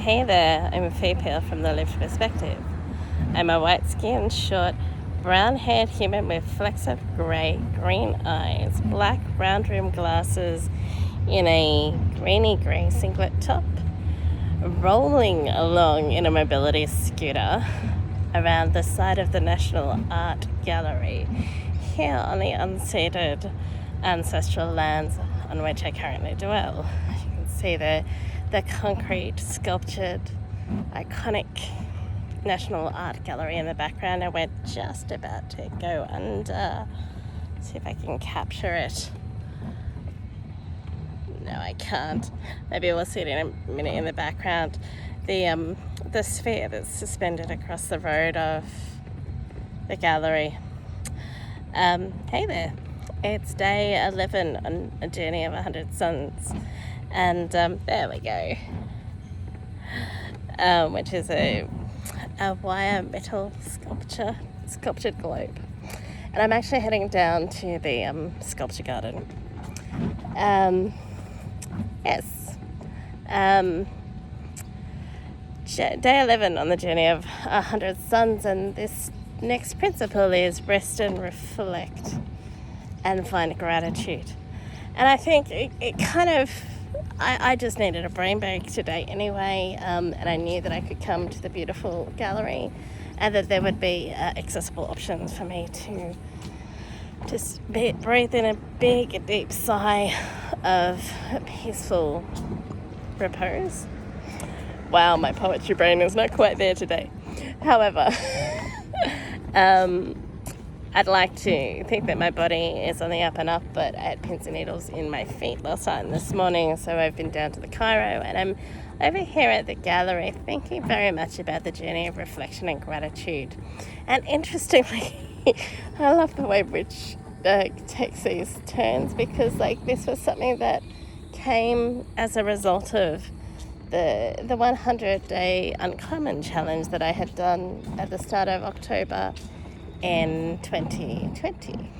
Hey there, I'm Faye from The Lived Perspective. I'm a white-skinned, short, brown-haired human with flecks of grey, green eyes, black round-rimmed glasses in a greeny-grey singlet top, rolling along in a mobility scooter around the side of the National Art Gallery here on the unceded ancestral lands on which I currently dwell. You can see the concrete, sculptured, iconic National Art Gallery in the background, and we're just about to go under. See if I can capture it. No, I can't. Maybe we'll see it in a minute in the background. The sphere that's suspended across the road of the gallery. Hey there. It's day 11 on a journey of 100 suns. And there we go. Which is a wire metal sculptured globe. And I'm actually heading down to the sculpture garden. Yes. Day 11 on the journey of 100 suns, and this next principle is rest and reflect and find gratitude. And I think it kind of, I just needed a brain break today anyway, and I knew that I could come to the beautiful gallery and that there would be accessible options for me to just breathe in a big, deep sigh of peaceful repose. Wow, my poetry brain is not quite there today. However, I'd like to think that my body is on the up and up, but I had pins and needles in my feet last night and this morning, so I've been down to the Cairo, and I'm over here at the gallery thinking very much about the journey of reflection and gratitude. And interestingly, I love the way Rich takes these turns, because this was something that came as a result of the 100-day uncommon challenge that I had done at the start of October in 2020.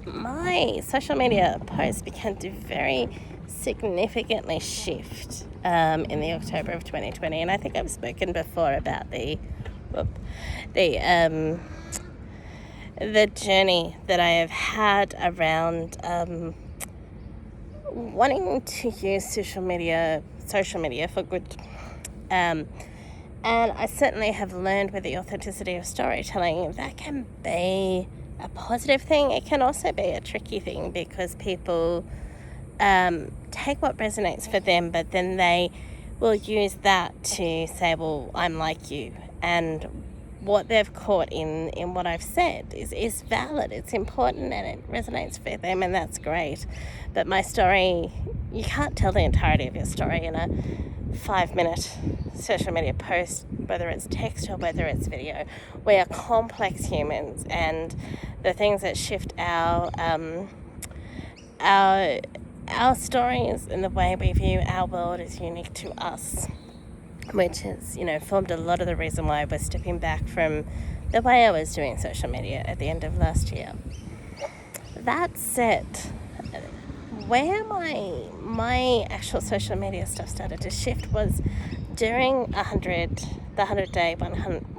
My social media posts began to very significantly shift in the October of 2020, and I think I've spoken before about the journey that I have had around wanting to use social media for good. And I certainly have learned with the authenticity of storytelling that can be a positive thing. It can also be a tricky thing, because people take what resonates for them, but then they will use that to say, well, I'm like you. And what they've caught in what I've said is valid, it's important, and it resonates for them, and that's great. But my story, you can't tell the entirety of your story in a 5-minute social media post, whether it's text or whether it's video. We are complex humans, and the things that shift our stories and the way we view our world is unique to us, which has, formed a lot of the reason why I was stepping back from the way I was doing social media at the end of last year. That said, where my actual social media stuff started to shift was during the 100-day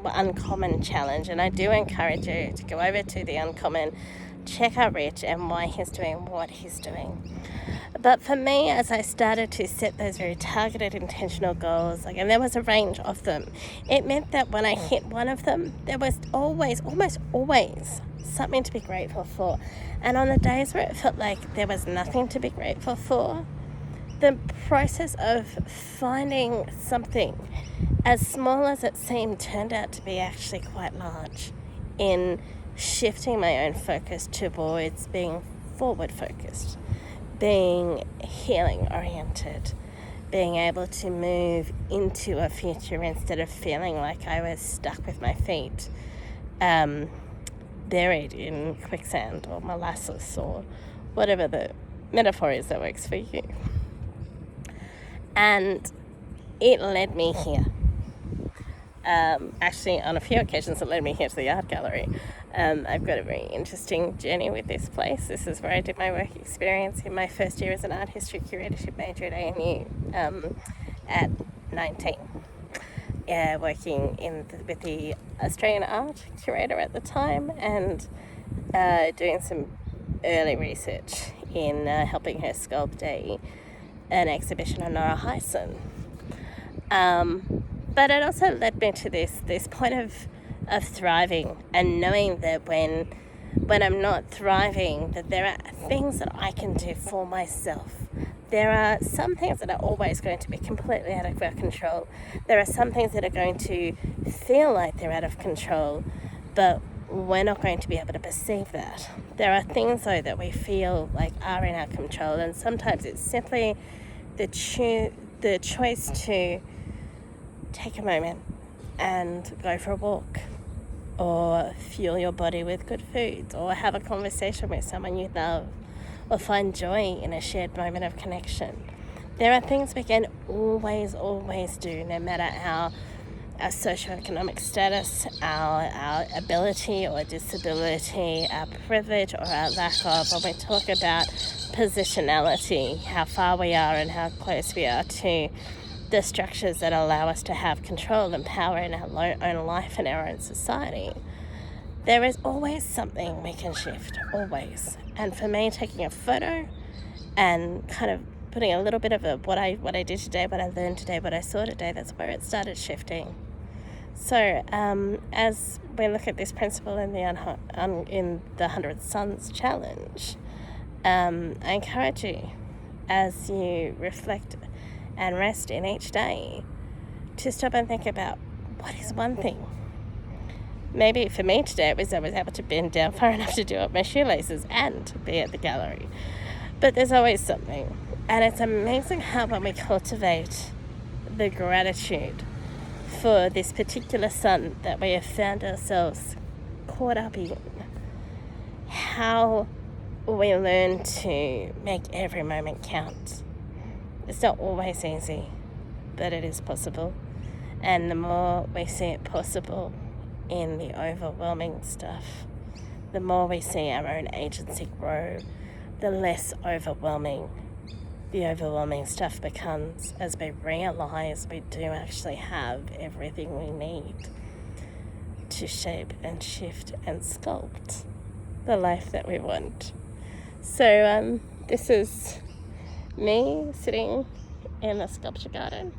uncommon challenge, and I do encourage you to go over to the uncommon, check out Rich and why he's doing what he's doing. But for me, as I started to set those very targeted, intentional goals, and there was a range of them, it meant that when I hit one of them, there was almost always something to be grateful for. And on the days where it felt like there was nothing to be grateful for, the process of finding something, as small as it seemed, turned out to be actually quite large in shifting my own focus towards being forward-focused, being healing-oriented, being able to move into a future instead of feeling like I was stuck with my feet buried in quicksand or molasses or whatever the metaphor is that works for you. And it led me here. Actually, on a few occasions, it led me here to the art gallery. I've got a very interesting journey with this place. This is where I did my work experience in my first year as an art history curatorship major at ANU at 19. Working with the Australian art curator at the time, and doing some early research in helping her sculpt an exhibition on Nora Hyson. But it also led me to this point of thriving, and knowing that when I'm not thriving, that there are things that I can do for myself. There are some things that are always going to be completely out of our control. There are some things that are going to feel like they're out of control, but we're not going to be able to perceive that. There are things, though, that we feel like are in our control, and sometimes it's simply the choice to take a moment and go for a walk, or fuel your body with good foods, or have a conversation with someone you love, or find joy in a shared moment of connection. There are things we can always do, no matter our socioeconomic status, our ability or disability, our privilege or our lack of. When we talk about positionality, how far we are and how close we are to the structures that allow us to have control and power in our own life and our own society, there is always something we can shift, always. And for me, taking a photo and kind of putting a little bit of what I did today, what I learned today, what I saw today, that's where it started shifting. So as we look at this principle in the 100 Suns Challenge, I encourage you, as you reflect and rest in each day, to stop and think about, what is one thing? Maybe for me today it was I was able to bend down far enough to do up my shoelaces and be at the gallery. But there's always something. And it's amazing how when we cultivate the gratitude for this particular sun that we have found ourselves caught up in, how we learn to make every moment count. It's not always easy, but it is possible. And the more we see it possible in the overwhelming stuff, the more we see our own agency grow, the less overwhelming the overwhelming stuff becomes, as we realize we do actually have everything we need to shape and shift and sculpt the life that we want. So this is me sitting in the sculpture garden.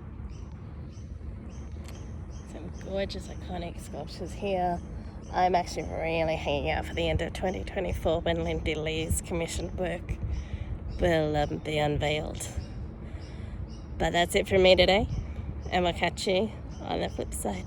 Gorgeous, iconic sculptures here. I'm actually really hanging out for the end of 2024 when Lindy Lee's commissioned work will be unveiled. But that's it from me today, and we'll catch you on the flip side.